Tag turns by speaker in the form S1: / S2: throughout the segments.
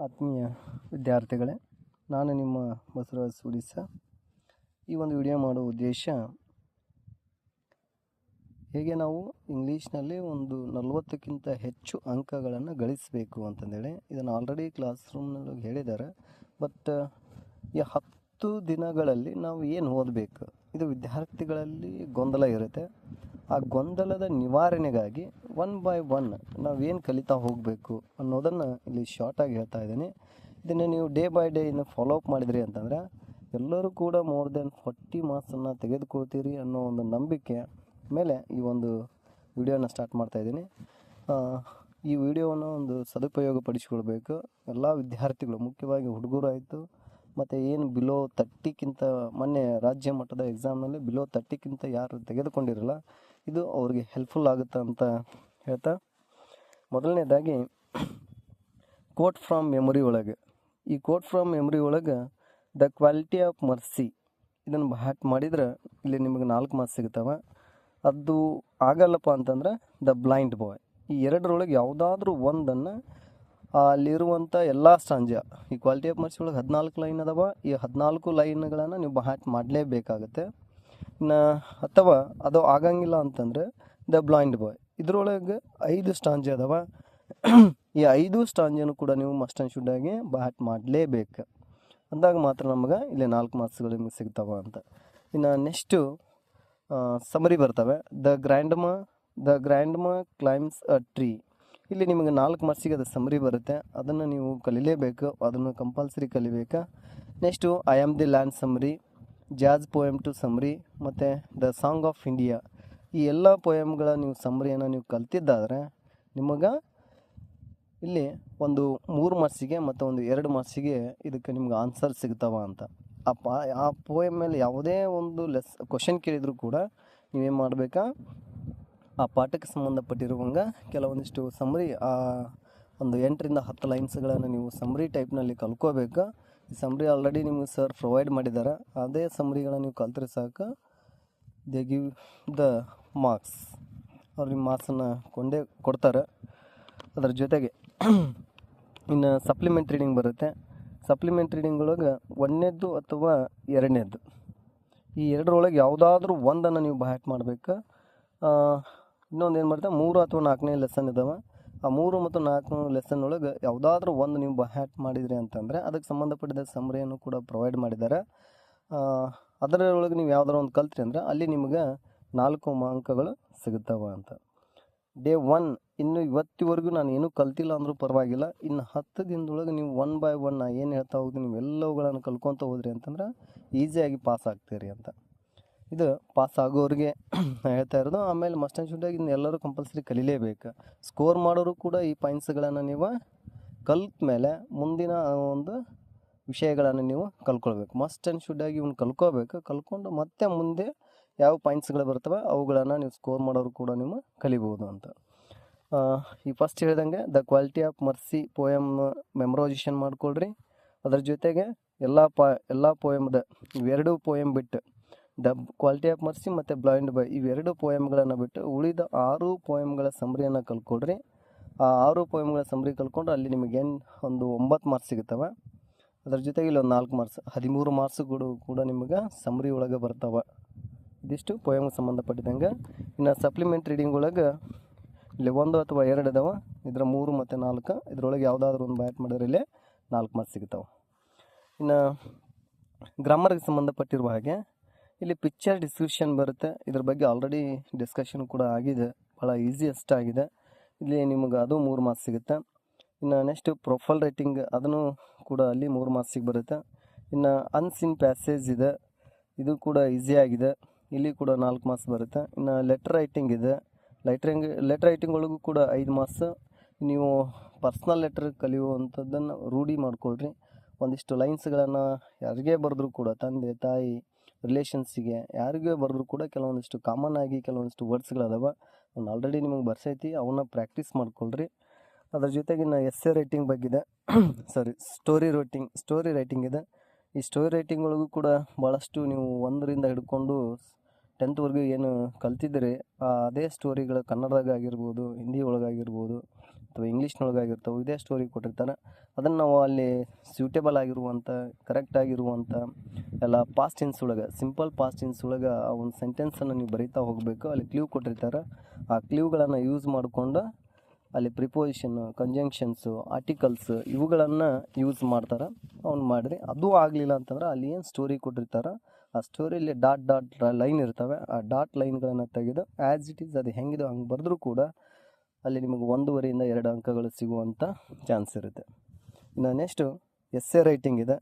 S1: ಆತ್ಮೀಯ ವಿದ್ಯಾರ್ಥಿಗಳೇ, ನಾನು ನಿಮ್ಮ ಬಸವರಾಜ್ ಸುಡಿಸ. ಈ ಒಂದು ವಿಡಿಯೋ ಮಾಡುವ ಉದ್ದೇಶ, ಹೇಗೆ ನಾವು ಇಂಗ್ಲೀಷ್ನಲ್ಲಿ ಒಂದು 40ಕ್ಕಿಂತ ಹೆಚ್ಚು ಅಂಕಗಳನ್ನು ಗಳಿಸಬೇಕು ಅಂತಂದೇಳಿ. ಇದನ್ನು ಆಲ್ರೆಡಿ ಕ್ಲಾಸ್ ರೂಮ್ನಲ್ಲಿ ಹೇಳಿದ್ದಾರೆ. ಬಟ್ ಈ 10 ದಿನಗಳಲ್ಲಿ ನಾವು ಏನು ಓದಬೇಕು, ಇದು ವಿದ್ಯಾರ್ಥಿಗಳಲ್ಲಿ ಗೊಂದಲ ಇರುತ್ತೆ. ಆ ಗೊಂದಲದ ನಿವಾರಣೆಗಾಗಿ 1 by 1 ನಾವೇನು ಕಲಿತಾ ಹೋಗಬೇಕು ಅನ್ನೋದನ್ನು ಇಲ್ಲಿ ಶಾರ್ಟಾಗಿ ಹೇಳ್ತಾ ಇದ್ದೀನಿ. ಇದನ್ನು ನೀವು ಡೇ ಬೈ ಡೇ ಇನ್ನು ಫಾಲೋ ಅಪ್ ಮಾಡಿದ್ರಿ ಅಂತಂದರೆ ಎಲ್ಲರೂ ಕೂಡ ಮೋರ್ ದೆನ್ 40 ಮಾರ್ಕ್ಸನ್ನು ತೆಗೆದುಕೊಳ್ತೀರಿ ಅನ್ನೋ ಒಂದು ನಂಬಿಕೆ ಮೇಲೆ ಈ ಒಂದು ವಿಡಿಯೋನ ಸ್ಟಾರ್ಟ್ ಮಾಡ್ತಾಯಿದ್ದೀನಿ. ಈ ವಿಡಿಯೋವನ್ನು ಒಂದು ಸದುಪಯೋಗ ಪಡಿಸಿಕೊಳ್ಬೇಕು ಎಲ್ಲ ವಿದ್ಯಾರ್ಥಿಗಳು, ಮುಖ್ಯವಾಗಿ ಹುಡುಗರು ಆಯಿತು, ಮತ್ತು ಏನು ಬಿಲೋ 30ಕ್ಕಿಂತ ಮೊನ್ನೆ ರಾಜ್ಯ ಮಟ್ಟದ ಎಕ್ಸಾಮ್ನಲ್ಲಿ ಬಿಲೋ 30ಕ್ಕಿಂತ ಯಾರು ತೆಗೆದುಕೊಂಡಿರಲ್ಲ, ಇದು ಅವ್ರಿಗೆ ಹೆಲ್ಪ್ಫುಲ್ ಆಗುತ್ತೆ ಅಂತ ಹೇಳ್ತಾ, ಮೊದಲನೇದಾಗಿ ಕೋಟ್ ಫ್ರಮ್ ಮೆಮೊರಿ ಒಳಗೆ, ಈ ಕೋಟ್ ಫ್ರಮ್ ಮೆಮೊರಿ ಒಳಗೆ ದ ಕ್ವಾಲಿಟಿ ಆಫ್ ಮರ್ಸಿ ಇದನ್ನು ಬ್ಯಾಟ್ ಮಾಡಿದ್ರೆ ಇಲ್ಲಿ ನಿಮಗೆ 4 ಮಾರ್ಕ್ಸ್ ಸಿಗ್ತವೆ. ಅದು ಆಗಲ್ಲಪ್ಪ ಅಂತಂದ್ರೆ ದ ಬ್ಲೈಂಡ್ ಬಾಯ್, ಈ ಎರಡರೊಳಗೆ ಯಾವುದಾದ್ರೂ ಒಂದನ್ನು ಅಲ್ಲಿರುವಂಥ ಎಲ್ಲ ಸ್ಟಾಂಜ, ಈ ಕ್ವಾಲಿಟಿ ಆಫ್ ಮರ್ಸಿ ಒಳಗೆ 14 ಲೈನ್ ಅದಾವ. ಈ 14 ಲೈನ್ಗಳನ್ನು ನೀವು ಬ್ಯಾಟ್ ಮಾಡಲೇಬೇಕಾಗತ್ತೆ. ಇನ್ನು ಅಥವಾ ಅದು ಆಗಂಗಿಲ್ಲ ಅಂತಂದರೆ ದ ಬ್ಲೈಂಡ್ ಬಾಯ್, ಇದರೊಳಗೆ 5 ಸ್ಟಾಂಜ್ ಅದಾವ. ಈ 5 ಸ್ಟಾಂಜನ್ನು ಕೂಡ ನೀವು ಮಸ್ಟ್ ಆ್ಯಂಡ್ ಶುಡ್ ಆಗಿ ಬ್ಯಾಟ್ ಮಾಡಲೇಬೇಕು. ಅಂದಾಗ ಮಾತ್ರ ನಮಗೆ ಇಲ್ಲಿ 4 ಮಾರ್ಕ್ಸ್ಗಳು ನಿಮಗೆ ಸಿಗ್ತಾವ ಅಂತ. ಇನ್ನು ನೆಕ್ಸ್ಟು ಸಮರಿ ಬರ್ತವೆ. ದ ಗ್ರ್ಯಾಂಡ್ಮ ಕ್ಲೈಮ್ಸ್ ಅ ಟ್ರೀ, ಇಲ್ಲಿ ನಿಮಗೆ 4 ಮಾರ್ಕ್ಸಿಗೆ ಅದು ಸಮರಿ ಬರುತ್ತೆ. ಅದನ್ನು ನೀವು ಕಲಿಲೇಬೇಕು, ಅದನ್ನು ಕಂಪಲ್ಸರಿ ಕಲಿಬೇಕಾ. Next I am the land summary, jazz poem two summary, ಮತ್ತು ದ ಸಾಂಗ್ ಆಫ್ ಇಂಡಿಯಾ, ಈ ಎಲ್ಲ ಪೋಯಮ್ಗಳ ನೀವು ಸಮರಿಯನ್ನು ನೀವು ಕಲ್ತಿದ್ದಾದರೆ ನಿಮಗೆ ಇಲ್ಲಿ ಒಂದು 3 ಮಾರ್ಕ್ಸಿಗೆ ಮತ್ತು ಒಂದು 2 ಮಾರ್ಕ್ಸಿಗೆ ಇದಕ್ಕೆ ನಿಮ್ಗೆ ಆನ್ಸರ್ ಸಿಗ್ತಾವ ಅಂತ. ಆ ಪೋಯಮ್ ಮೇಲೆ ಯಾವುದೇ ಒಂದು ಕ್ವಶನ್ ಕೇಳಿದರೂ ಕೂಡ ನೀವೇನು ಮಾಡಬೇಕಾ, ಆ ಪಾಠಕ್ಕೆ ಸಂಬಂಧಪಟ್ಟಿರುವಂಗೆ ಕೆಲವೊಂದಿಷ್ಟು ಸಮರಿ, ಒಂದು 8ರಿಂದ 10 ಲೈನ್ಸ್ಗಳನ್ನು ನೀವು ಸಮರಿ ಟೈಪ್ನಲ್ಲಿ ಕಲ್ಕೋಬೇಕು. ಈ ಸಮರಿ ಆಲ್ರೆಡಿ ನಿಮಗೆ ಸರ್ ಪ್ರೊವೈಡ್ ಮಾಡಿದ್ದಾರೆ. ಅದೇ ಸಮರಿಗಳನ್ನು ನೀವು ಕಲ್ತ್ರೆ ಸಾಕು, ದೇ ಗಿವ್ ದ ಮಾರ್ಕ್ಸ್, ಅವ್ರು ನಿಮ್ಮ ಮಾರ್ಕ್ಸನ್ನು ಕೊಡ್ತಾರೆ. ಅದರ ಜೊತೆಗೆ ಇನ್ನು ಸಪ್ಲಿಮೆಂಟ್ ರೀಡಿಂಗ್ ಬರುತ್ತೆ. ಸಪ್ಲಿಮೆಂಟ್ ರೀಡಿಂಗ್ ಒಳಗೆ 1ನೇದ್ದು ಅಥವಾ 2ನೇದ್ದು, ಈ ಎರಡರೊಳಗೆ ಯಾವುದಾದ್ರೂ ಒಂದನ್ನು ನೀವು ಬ್ಯಾಟ್ ಮಾಡಬೇಕು. ಇನ್ನೊಂದು ಏನು ಮಾಡ್ತಾರೆ, 3 ಅಥವಾ 4ನೇ ಲೆಸನ್ ಇದ್ದಾವೆ. ಆ 3 ಮತ್ತು 4 ಲೆಸನ್ ಒಳಗೆ ಯಾವುದಾದ್ರೂ ಒಂದು ನೀವು ಬ್ಯಾಟ್ ಮಾಡಿದ್ರಿ ಅಂತಂದರೆ ಅದಕ್ಕೆ ಸಂಬಂಧಪಟ್ಟಿದ ಸಮರಿಯನ್ನು ಕೂಡ ಪ್ರೊವೈಡ್ ಮಾಡಿದ್ದಾರೆ. ಅದರೊಳಗೆ ನೀವು ಯಾವುದಾದ್ರು ಒಂದು ಕಲ್ತ್ರಿ ಅಂದರೆ ಅಲ್ಲಿ ನಿಮಗೆ 4 ಅಂಕಗಳು ಸಿಗುತ್ತವೆ ಅಂತ. ಡೇ 1 ಇನ್ನು ಇವತ್ತಿವರೆಗೂ ನಾನು ಏನೂ ಕಲ್ತಿಲ್ಲ ಅಂದರೂ ಪರವಾಗಿಲ್ಲ, ಇನ್ನು 10 ದಿನದೊಳಗೆ ನೀವು 1 by 1 ಏನು ಹೇಳ್ತಾ ಹೋಗ್ತೀನಿ, ನೀವು ಎಲ್ಲವುಗಳನ್ನು ಕಲ್ಕೊತ ಹೋದ್ರಿ ಅಂತಂದ್ರೆ ಈಸಿಯಾಗಿ ಪಾಸ್ ಆಗ್ತೀರಿ ಅಂತ. ಇದು ಪಾಸ್ ಆಗೋರಿಗೆ ಹೇಳ್ತಾ ಇರೋದು. ಆಮೇಲೆ ಮಸ್ಟ್ ಆ್ಯಂಡ್ ಶುಡ್ ಆಗಿ ಎಲ್ಲರೂ ಕಂಪಲ್ಸರಿ ಕಲಿಲೇಬೇಕು. ಸ್ಕೋರ್ ಮಾಡೋರು ಕೂಡ ಈ ಪಾಯಿಂಟ್ಸ್ಗಳನ್ನು ನೀವು ಕಲ್ತ ಮೇಲೆ ಮುಂದಿನ ಒಂದು ವಿಷಯಗಳನ್ನು ನೀವು ಕಲ್ಕೊಳ್ಬೇಕು. ಮಸ್ಟ್ ಆ್ಯಂಡ್ ಶುಡ್ ಆಗಿ ಇವ್ನು ಕಲ್ಕೋಬೇಕು. ಕಲ್ಕೊಂಡು ಮತ್ತೆ ಮುಂದೆ ಯಾವ ಪಾಯಿಂಟ್ಸ್ಗಳು ಬರ್ತವೆ ಅವುಗಳನ್ನು ನೀವು ಸ್ಕೋರ್ ಮಾಡೋರು ಕೂಡ ನೀವು ಕಲಿಬೋದು ಅಂತ. ಈ ಫಸ್ಟ್ ಹೇಳ್ದಂಗೆ the quality of mercy poem memorisation ಮಾಡ್ಕೊಳ್ರಿ. ಅದರ ಜೊತೆಗೆ ಎಲ್ಲ ಪೋಯಮ್ದ ಇವೆರಡು ಪೋಯಮ್ ಬಿಟ್ಟು ದ ಕ್ವಾಲಿಟಿ ಆಫ್ ಮರ್ಸಿ ಮತ್ತು ಬ್ಲೈಂಡ್ ಬಾಯ್ ಇವೆರಡು ಪೋಯಮ್ಗಳನ್ನು ಬಿಟ್ಟು ಉಳಿದ 6 ಪೋಯಮ್ಗಳ ಸಮರಿಯನ್ನು ಕಲ್ಕೊಳ್ರಿ. ಆ 6 ಪೋಯಮ್ಗಳ ಸಮರಿ ಕಲ್ಕೊಂಡ್ರೆ ಅಲ್ಲಿ ನಿಮಗೆ ಒಂದು 9 ಮಾರ್ಕ್ಸ್ ಸಿಗುತ್ತವೆ. ಅದರ ಜೊತೆಗೆ ಇಲ್ಲೊಂದು 4 ಮಾರ್ಕ್ಸ್, 13 ಮಾರ್ಕ್ಸ್ಗಳು ಕೂಡ ನಿಮಗೆ ಸಮರಿ ಒಳಗೆ ಬರ್ತವೆ. ಇದಿಷ್ಟು ಪೋಯಮ್ಗೆ ಸಂಬಂಧಪಟ್ಟಿದ್ದಂಗೆ. ಇನ್ನು ಸಪ್ಲಿಮೆಂಟ್ ರೀಡಿಂಗ್ ಒಳಗೆ ಇಲ್ಲಿ 1 ಅಥವಾ 2 ಇದಾವೆ. ಇದರ 3 ಮತ್ತು 4, ಇದರೊಳಗೆ ಯಾವುದಾದ್ರೂ ಒಂದು ಬ್ಯಾಟ್ ಮಾಡಿದ್ರೆ ಇಲ್ಲೇ 4 ಮಾರ್ಕ್ಸ್ ಸಿಗ್ತಾವೆ. ಇನ್ನು ಗ್ರಾಮರ್ಗೆ ಸಂಬಂಧಪಟ್ಟಿರುವ ಹಾಗೆ ಇಲ್ಲಿ ಪಿಕ್ಚರ್ ಡಿಸ್ಕ್ರಿಪ್ಷನ್ ಬರುತ್ತೆ. ಇದ್ರ ಬಗ್ಗೆ ಆಲ್ರೆಡಿ ಡಿಸ್ಕಷನ್ ಕೂಡ ಆಗಿದೆ, ಭಾಳ ಈಸಿಯೆಸ್ಟ್ ಆಗಿದೆ. ಇಲ್ಲಿ ನಿಮಗೆ ಅದು 3 ಮಾರ್ಕ್ಸ್ ಸಿಗುತ್ತೆ. ಇನ್ನು ನೆಕ್ಸ್ಟ್ ಪ್ರೊಫೈಲ್ ರೈಟಿಂಗ್, ಅದನ್ನು ಕೂಡ ಅಲ್ಲಿ 3 ಮಾರ್ಕ್ಸಿಗೆ ಬರುತ್ತೆ. ಇನ್ನು ಅನ್ಸಿನ್ ಪ್ಯಾಸೇಜ್ ಇದೆ, ಇದು ಕೂಡ ಈಸಿಯಾಗಿದೆ, ಇಲ್ಲಿ ಕೂಡ 4 ಮಾರ್ಕ್ಸ್ ಬರುತ್ತೆ. ಇನ್ನು ಲೆಟರ್ ರೈಟಿಂಗ್ ಇದೆ, ಲೆಟರ್ ರೈಟಿಂಗ್ ಒಳಗೂ ಕೂಡ 5 ಮಾರ್ಕ್ಸ್. ನೀವು ಪರ್ಸ್ನಲ್ ಲೆಟರ್ ಕಲಿಯುವಂಥದ್ದನ್ನು ರೂಢಿ ಮಾಡ್ಕೊಳ್ರಿ. ಒಂದಿಷ್ಟು ಲೈನ್ಸ್ಗಳನ್ನು ಯಾರಿಗೇ ಬರೆದ್ರೂ ಕೂಡ, ತಂದೆ ತಾಯಿ ರಿಲೇಷನ್ಸಿಗೆ ಯಾರಿಗೇ ಬರೆದ್ರೂ ಕೂಡ ಕೆಲವೊಂದಿಷ್ಟು ಕಾಮನ್ ಆಗಿ ಕೆಲವೊಂದಿಷ್ಟು ವರ್ಡ್ಸ್ಗಳದಾವೆ, ಅವ್ನು ಆಲ್ರೆಡಿ ನಿಮಗೆ ಬರ್ಸೈತಿ, ಅವನ್ನ ಪ್ರಾಕ್ಟೀಸ್ ಮಾಡ್ಕೊಳ್ರಿ. ಅದರ ಜೊತೆಗೆ ಇನ್ನು ಎಸ್ಸೆ ರೈಟಿಂಗ್ ಬಗ್ಗೆ ಸ್ಟೋರಿ ರೈಟಿಂಗ್ ಇದೆ. ಈ ಸ್ಟೋರಿ ರೈಟಿಂಗ್ ಒಳಗೂ ಕೂಡ ಭಾಳಷ್ಟು ನೀವು 1ರಿಂದ ಹಿಡ್ಕೊಂಡು 10th ವರೆಗೂ ಏನು ಕಲ್ತಿದ್ದೀರಿ ಅದೇ ಸ್ಟೋರಿಗಳು ಕನ್ನಡದಾಗ ಆಗಿರ್ಬೋದು, ಹಿಂದಿ ಒಳಗಾಗಿರ್ಬೋದು, ಅಥವಾ ಇಂಗ್ಲೀಷ್ನೊಳಗಾಗಿರ್ತವೆ ಇದೇ ಸ್ಟೋರಿ ಕೊಟ್ಟಿರ್ತಾರೆ. ಅದನ್ನು ನಾವು ಅಲ್ಲಿ ಸೂಟೇಬಲ್ ಆಗಿರುವಂಥ ಕರೆಕ್ಟ್ ಆಗಿರುವಂಥ ಎಲ್ಲ ಪಾಸ್ಟ್ ಟೆನ್ಸ್ ಒಳಗೆ ಸಿಂಪಲ್ ಪಾಸ್ಟ್ ಟೆನ್ಸ್ ಒಳಗೆ ಆ ಒಂದು ಸೆಂಟೆನ್ಸನ್ನು ನೀವು ಬರಿತಾ ಹೋಗಬೇಕು. ಅಲ್ಲಿ ಕ್ಲೂ ಕೊಟ್ಟಿರ್ತಾರೆ, ಆ ಕ್ಲೂಗಳನ್ನು ಯೂಸ್ ಮಾಡಿಕೊಂಡು ಅಲ್ಲಿ ಪ್ರಿಪೋಸಿಷನ್ನು, ಕಂಜಂಕ್ಷನ್ಸು, ಆರ್ಟಿಕಲ್ಸ್ ಇವುಗಳನ್ನು ಯೂಸ್ ಮಾಡ್ತಾರೆ. ಅವ್ನು ಮಾಡಿರಿ ಅದು ಆಗಲಿಲ್ಲ ಅಂತಂದ್ರೆ ಅಲ್ಲಿ ಏನು ಸ್ಟೋರಿ ಕೊಟ್ಟಿರ್ತಾರೆ ಆ ಸ್ಟೋರಿಯಲ್ಲಿ ಡಾಟ್ ಲೈನ್ ಇರ್ತವೆ. ಆ ಡಾಟ್ ಲೈನ್ಗಳನ್ನು ತೆಗೆದು ಆ್ಯಸ್ ಇಟ್ ಈಸ್ ಅದು ಹೆಂಗಿದೆ ಹಂಗೆ ಬರೆದ್ರೂ ಕೂಡ ಅಲ್ಲಿ ನಿಮಗೆ 1.5 2 ಅಂಕಗಳು ಸಿಗುವಂಥ ಚಾನ್ಸ್ ಇರುತ್ತೆ. ಇನ್ನು ನೆಕ್ಸ್ಟು ಎಸ್ಸೆ ರೈಟಿಂಗ್ ಇದೆ.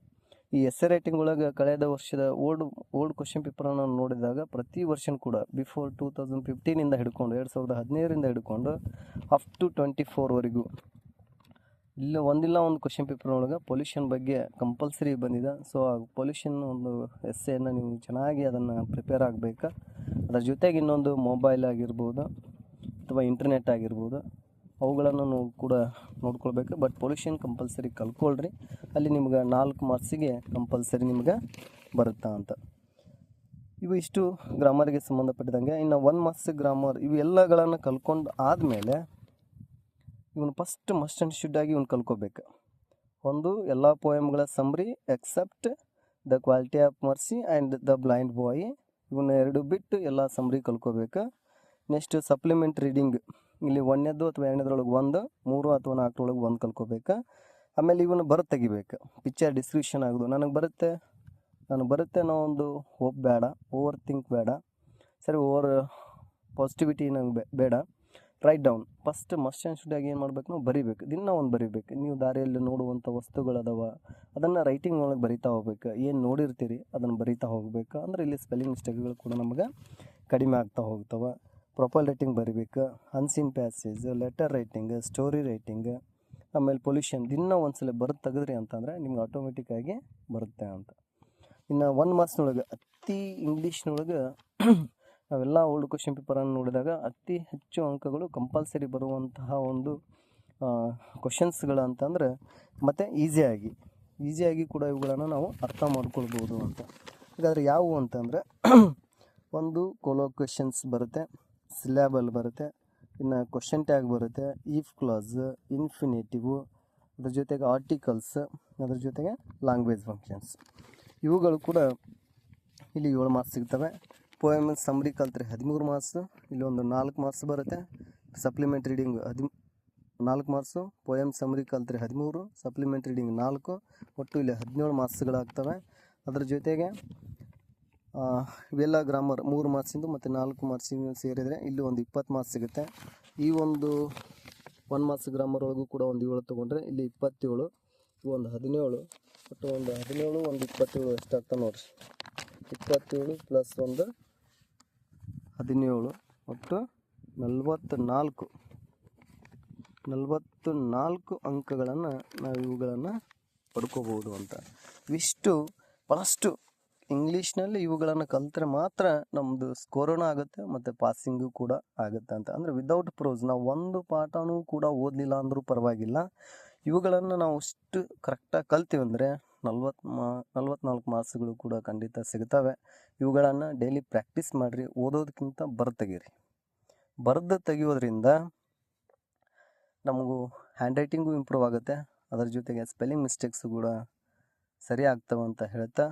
S1: ಈ ಎಸ್ಸೆ ರೈಟಿಂಗ್ ಒಳಗೆ ಕಳೆದ ವರ್ಷದ ಓಲ್ಡ್ ಕ್ವಶನ್ ಪೇಪರನ್ನು ನೋಡಿದಾಗ ಪ್ರತಿ ವರ್ಷ ಕೂಡ ಬಿಫೋರ್ 2015 ಹಿಡ್ಕೊಂಡು 2015 ಹಿಡ್ಕೊಂಡು ಅಪ್ ಟು 24ವರೆಗೂ ಒಂದಿಲ್ಲ ಒಂದು ಕ್ವಶನ್ ಪೇಪರ್ನೊಳಗೆ ಪೊಲ್ಯೂಷನ್ ಬಗ್ಗೆ ಕಂಪಲ್ಸರಿ ಬಂದಿದೆ. ಸೊ ಆ ಪೊಲ್ಯೂಷನ್ ಒಂದು ಎಸ್ಸೆಯನ್ನು ನೀವು ಚೆನ್ನಾಗಿ ಅದನ್ನು ಪ್ರಿಪೇರ್ ಆಗಬೇಕು. ಅದರ ಜೊತೆಗೆ ಇನ್ನೊಂದು ಮೊಬೈಲ್ ಆಗಿರ್ಬೋದು ಅಥವಾ ಇಂಟರ್ನೆಟ್ ಆಗಿರ್ಬೋದು ಅವುಗಳನ್ನು ಕೂಡ ನೋಡ್ಕೊಳ್ಬೇಕು. ಬಟ್ ಪೊಲ್ಯೂಷನ್ ಕಂಪಲ್ಸರಿ ಕಲ್ತ್ಕೊಳ್ರಿ, ಅಲ್ಲಿ ನಿಮ್ಗೆ 4 ಮಾರ್ಕ್ಸಿಗೆ ಕಂಪಲ್ಸರಿ ನಿಮ್ಗೆ ಬರುತ್ತಾ ಅಂತ. ಇವು ಇಷ್ಟು ಗ್ರಾಮರ್ಗೆ ಸಂಬಂಧಪಟ್ಟಿದಂಗೆ. ಇನ್ನು 1 ಮಾರ್ಕ್ಸ್ ಗ್ರಾಮರ್ ಇವೆಲ್ಲಗಳನ್ನು ಕಲ್ತ್ಕೊಂಡು ಆದಮೇಲೆ ಇವನು ಫಸ್ಟ್ ಮಸ್ಟ್ ಆ್ಯಂಡ್ ಶುಡ್ ಆಗಿ ಇವನು ಕಲ್ತ್ಕೋಬೇಕು. ಒಂದು ಎಲ್ಲ ಪೋಯಮ್ಗಳ summary except the quality of mercy and the blind boy, ಇವನ್ನ 2 ಬಿಟ್ಟು ಎಲ್ಲ ಸಮ್ರಿ ಕಲ್ತ್ಕೋಬೇಕು. ನೆಕ್ಸ್ಟ್ ಸಪ್ಲಿಮೆಂಟ್ ರೀಡಿಂಗ್, ಇಲ್ಲಿ 1ನೇದು ಅಥವಾ 2ನೇದ್ರೊಳಗೆ 1, 3 ಅಥವಾ 4ರೊಳಗೆ 1 ಕಲ್ತ್ಕೋಬೇಕು. ಆಮೇಲೆ ಇವನು ಬರೆದು ತೆಗಿಬೇಕು. ಪಿಕ್ಚರ್ ಡಿಸ್ಕ್ರಿಪ್ಷನ್ ಆಗೋದು ನಾನು ಬರುತ್ತೆ ಅನ್ನೋ ಒಂದು ಹೋಪ್ ಬೇಡ, ಓವರ್ ಥಿಂಕ್ ಬೇಡ, ಸರಿ ಓವರ್ ಪಾಸಿಟಿವಿಟಿ ನಂಗೆ ಬೇಡ. Write down first must and should ಆಗಿ ಏನು ಮಾಡಬೇಕು, ನಾವು ಬರಿಬೇಕು. ದಿನ ಒಂದು ಬರಿಬೇಕು. ನೀವು ದಾರಿಯಲ್ಲಿ ನೋಡುವಂಥ ವಸ್ತುಗಳದವ ಅದನ್ನು ರೈಟಿಂಗ್ ಒಳಗೆ ಬರಿತಾ ಹೋಗ್ಬೇಕು. ಏನು ನೋಡಿರ್ತೀರಿ ಅದನ್ನು ಬರಿತಾ ಹೋಗ್ಬೇಕು. ಅಂದರೆ ಇಲ್ಲಿ ಸ್ಪೆಲ್ಲಿಂಗ್ ಮಿಸ್ಟೇಕ್ಗಳು ಕೂಡ ನಮಗೆ ಕಡಿಮೆ ಆಗ್ತಾ ಹೋಗ್ತವೆ. ಪ್ರಾಪರ್ ರೈಟಿಂಗ್ ಬರಿಬೇಕು. Unseen passage, letter writing, story writing, ಆಮೇಲೆ ಪೊಲ್ಯೂಷನ್ ದಿನ ಒಂದ್ಸಲ ಬರೆದು ತೆಗೆದ್ರಿ ಅಂತಂದರೆ ನಿಮ್ಗೆ ಆಟೋಮೆಟಿಕ್ಕಾಗಿ ಬರುತ್ತೆ ಅಂತ. ಇನ್ನು 1 ಮಾರ್ಕ್ಸ್ನೊಳಗೆ ಇಂಗ್ಲೀಷ್ನೊಳಗೆ ನಾವೆಲ್ಲ ಓಲ್ಡ್ ಕ್ವಶನ್ ಪೇಪರನ್ನು ನೋಡಿದಾಗ ಅತಿ ಹೆಚ್ಚು ಅಂಕಗಳು ಕಂಪಲ್ಸರಿ ಬರುವಂತಹ ಒಂದು ಕ್ವಶನ್ಸ್ಗಳು ಅಂತಂದರೆ ಮತ್ತು ಈಸಿಯಾಗಿ ಕೂಡ ಇವುಗಳನ್ನು ನಾವು ಅರ್ಥ ಮಾಡ್ಕೊಳ್ಬೋದು ಅಂತ. ಹಾಗಾದರೆ ಯಾವುವು ಅಂತಂದರೆ ಒಂದು ಕೊಲೋಕ್ವೆಷನ್ಸ್ ಬರುತ್ತೆ, ಸಿಲ್ಯಾಬಲ್ ಬರುತ್ತೆ, ಇನ್ನು ಕ್ವಶನ್ ಟ್ಯಾಗ್ ಬರುತ್ತೆ, ಈಫ್ ಕ್ಲಾಸ್, ಇನ್ಫಿನಿಟಿವು, ಅದ್ರ ಜೊತೆಗೆ ಆರ್ಟಿಕಲ್ಸ್, ಅದ್ರ ಜೊತೆಗೆ ಲ್ಯಾಂಗ್ವೇಜ್ ಫಂಕ್ಷನ್ಸ್ ಇವುಗಳು ಕೂಡ ಇಲ್ಲಿ 7 ಮಾರ್ಕ್ಸ್ ಸಿಗ್ತವೆ. ಪೋಯಮ್ ಸಮ್ರಿ ಕಲ್ತ್ರೆ 13 ಮಾರ್ಕ್ಸು, ಇಲ್ಲಿ ಒಂದು 4 ಮಾರ್ಕ್ಸ್ ಬರುತ್ತೆ. ಸಪ್ಲಿಮೆಂಟ್ ರೀಡಿಂಗ್ 4 ಮಾರ್ಕ್ಸು, ಪೋಯಮ್ ಸಮ್ರಿ ಕಲ್ತ್ರೆ 13, ಸಪ್ಲಿಮೆಂಟ್ ರೀಡಿಂಗ್ 4, ಒಟ್ಟು ಇಲ್ಲಿ 17 ಮಾರ್ಕ್ಸ್ಗಳಾಗ್ತವೆ. ಅದ್ರ ಜೊತೆಗೆ ಇವೆಲ್ಲ ಗ್ರಾಮರ್ 3 ಮಾರ್ಕ್ಸಿಂದು ಮತ್ತು 4 ಮಾರ್ಕ್ಸಿಂದು ಸೇರಿದರೆ ಇಲ್ಲಿ ಒಂದು 20 ಮಾರ್ಕ್ಸ್ ಸಿಗುತ್ತೆ. ಈ ಒಂದು 1 ಮಾರ್ಕ್ಸ್ ಗ್ರಾಮರ್ ಒಳಗೂ ಕೂಡ ಒಂದು 7 ತೊಗೊಂಡ್ರೆ ಇಲ್ಲಿ 27, ಒಂದು 17, ಒಟ್ಟು ಒಂದು 17 ಒಂದು 27 ಎಷ್ಟಾಗ್ತದೆ ನೋಡಿರಿ. 27 ಪ್ಲಸ್ ಒಂದು 17 ಒಟ್ಟು 44 ಅಂಕಗಳನ್ನು ನಾವು ಇವುಗಳನ್ನು ಪಡ್ಕೋಬೋದು ಅಂತ. ಇವಿಷ್ಟು ಭಾಳಷ್ಟು ಇಂಗ್ಲೀಷ್ನಲ್ಲಿ ಇವುಗಳನ್ನು ಕಲಿತ್ರೆ ಮಾತ್ರ ನಮ್ಮದು ಸ್ಕೋರಣ ಆಗುತ್ತೆ ಮತ್ತು ಪಾಸಿಂಗು ಕೂಡ ಆಗುತ್ತೆ ಅಂತ. ಅಂದರೆ ವಿದೌಟ್ ಪ್ರೋಸ್ ನಾವು ಒಂದು ಪಾಠನೂ ಕೂಡ ಓದಲಿಲ್ಲ ಅಂದರೂ ಪರವಾಗಿಲ್ಲ, ಇವುಗಳನ್ನು ನಾವು ಇಷ್ಟು ಕರೆಕ್ಟಾಗಿ ಕಲ್ತೀವಿ ಅಂದರೆ 44 ಮಾರ್ಕ್ಸ್ಗಳು ಕೂಡ ಖಂಡಿತ ಸಿಗ್ತವೆ. ಇವುಗಳನ್ನು ಡೈಲಿ ಪ್ರಾಕ್ಟೀಸ್ ಮಾಡಿರಿ. ಓದೋದಕ್ಕಿಂತ ಬರೆದು ತೆಗೆಯೋದ್ರಿಂದ ನಮಗೂ ಹ್ಯಾಂಡ್ ರೈಟಿಂಗು ಇಂಪ್ರೂವ್ ಆಗುತ್ತೆ. ಅದರ ಜೊತೆಗೆ ಸ್ಪೆಲ್ಲಿಂಗ್ ಮಿಸ್ಟೇಕ್ಸು ಕೂಡ ಸರಿ ಆಗ್ತವೆ ಅಂತ ಹೇಳ್ತಾ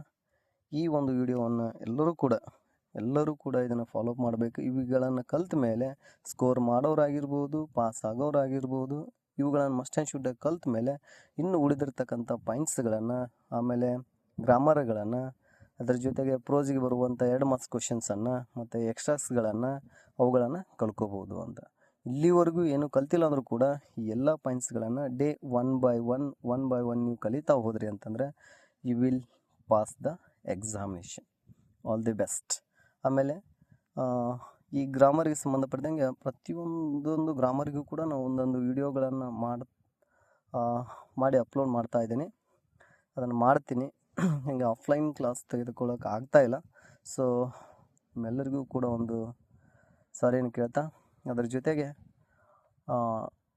S1: ಈ ಒಂದು ವಿಡಿಯೋವನ್ನು ಎಲ್ಲರೂ ಕೂಡ ಇದನ್ನು ಫಾಲೋಅಪ್ ಮಾಡಬೇಕು. ಇವುಗಳನ್ನು ಕಲಿತ ಮೇಲೆ ಸ್ಕೋರ್ ಮಾಡೋರಾಗಿರ್ಬೋದು, ಪಾಸ್ ಆಗೋರಾಗಿರ್ಬೋದು, ಇವುಗಳನ್ನು ಮಸ್ಟ್ ಆ್ಯಂಡ್ ಶುಡ್ ಕಲಿತ ಮೇಲೆ ಇನ್ನು ಉಳಿದಿರ್ತಕ್ಕಂಥ ಪಾಯಿಂಟ್ಸ್ಗಳನ್ನು, ಆಮೇಲೆ ಗ್ರಾಮರ್ಗಳನ್ನು, ಅದರ ಜೊತೆಗೆ ಪ್ರೋಸಿಗೆ ಬರುವಂಥ 2 ಮಾರ್ಕ್ಸ್ ಕ್ವಶನ್ಸನ್ನು ಮತ್ತು ಎಕ್ಸ್ಟ್ರಾಸ್ಗಳನ್ನು ಅವುಗಳನ್ನು ಕಲ್ತ್ಕೋಬೋದು ಅಂತ. ಇಲ್ಲಿವರೆಗೂ ಏನು ಕಲ್ತಿಲ್ಲ ಅಂದರೂ ಕೂಡ ಈ ಎಲ್ಲ ಪಾಯಿಂಟ್ಸ್ಗಳನ್ನು ಡೇ 1 by 1 ನೀವು ಕಲಿತಾ ಹೋದ್ರಿ ಅಂತಂದರೆ you will pass the examination. All the best. ಆಮೇಲೆ ಈ ಗ್ರಾಮರ್ಗೆ ಸಂಬಂಧಪಟ್ಟಂಗೆ ಪ್ರತಿಯೊಂದೊಂದು ಗ್ರಾಮರ್ಗೂ ಕೂಡ ನಾವು ಒಂದೊಂದು ವಿಡಿಯೋಗಳನ್ನು ಮಾಡಿ ಅಪ್ಲೋಡ್ ಮಾಡ್ತಾ ಇದ್ದೀನಿ. ಅದನ್ನು ಮಾಡ್ತೀನಿ. ಹಿಂಗೆ ಆಫ್ಲೈನ್ ಕ್ಲಾಸ್ ತೆಗೆದುಕೊಳ್ಳೋಕೆ ಆಗ್ತಾಯಿಲ್ಲ. ಸೊ ನಿಮ್ಮೆಲ್ಲರಿಗೂ ಕೂಡ ಒಂದು ಸಾರಿಯನ್ನು ಕೇಳ್ತಾ, ಅದರ ಜೊತೆಗೆ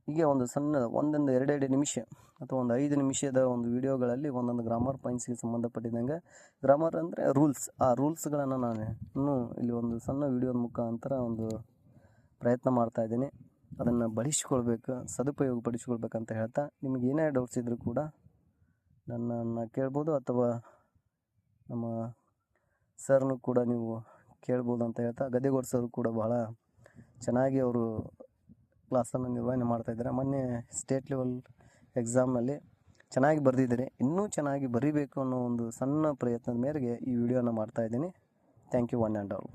S1: ಹೀಗೆ ಒಂದು ಸಣ್ಣ 1-2 ನಿಮಿಷ ಅಥವಾ ಒಂದು 5 ನಿಮಿಷದ ಒಂದು ವಿಡಿಯೋಗಳಲ್ಲಿ ಒಂದೊಂದು ಗ್ರಾಮರ್ ಪಾಯಿಂಟ್ಸ್ಗೆ ಸಂಬಂಧಪಟ್ಟಿದ್ದಂಗೆ, ಗ್ರಾಮರ್ ಅಂದರೆ ರೂಲ್ಸ್, ಆ ರೂಲ್ಸ್ಗಳನ್ನು ನಾನು ಇನ್ನೂ ಇಲ್ಲಿ ಒಂದು ಸಣ್ಣ ವಿಡಿಯೋದ ಮುಖಾಂತರ ಒಂದು ಪ್ರಯತ್ನ ಮಾಡ್ತಾಯಿದ್ದೀನಿ. ಅದನ್ನು ಬಳಸ್ಕೊಳ್ಬೇಕು, ಸದುಪಯೋಗಪಡಿಸ್ಕೊಳ್ಬೇಕಂತ ಹೇಳ್ತಾ, ನಿಮಗೆ ಏನೇ ಡೌಟ್ಸ್ ಇದ್ದರೂ ಕೂಡ ನನ್ನನ್ನು ಕೇಳ್ಬೋದು ಅಥವಾ ನಮ್ಮ ಸರ್ನು ಕೂಡ ನೀವು ಕೇಳ್ಬೋದು ಅಂತ ಹೇಳ್ತಾ, ಗದ್ದೆಗೌಡ ಸರ್ ಕೂಡ ಬಹಳ ಚೆನ್ನಾಗಿ ಅವರು ಕ್ಲಾಸನ್ನು ನಿರ್ವಹಣೆ ಮಾಡ್ತಾಯಿದ್ದಾರೆ. ಮೊನ್ನೆ ಸ್ಟೇಟ್ ಲೆವೆಲ್ ಎಕ್ಸಾಮ್ನಲ್ಲಿ ಚೆನ್ನಾಗಿ ಬರೆದಿದ್ದಾರೆ. ಇನ್ನೂ ಚೆನ್ನಾಗಿ ಬರೀಬೇಕು ಅನ್ನೋ ಒಂದು ಸಣ್ಣ ಪ್ರಯತ್ನದ ಮೇರೆಗೆ ಈ ವಿಡಿಯೋನ ಮಾಡ್ತಾಯಿದ್ದೀನಿ. Thank you one and all.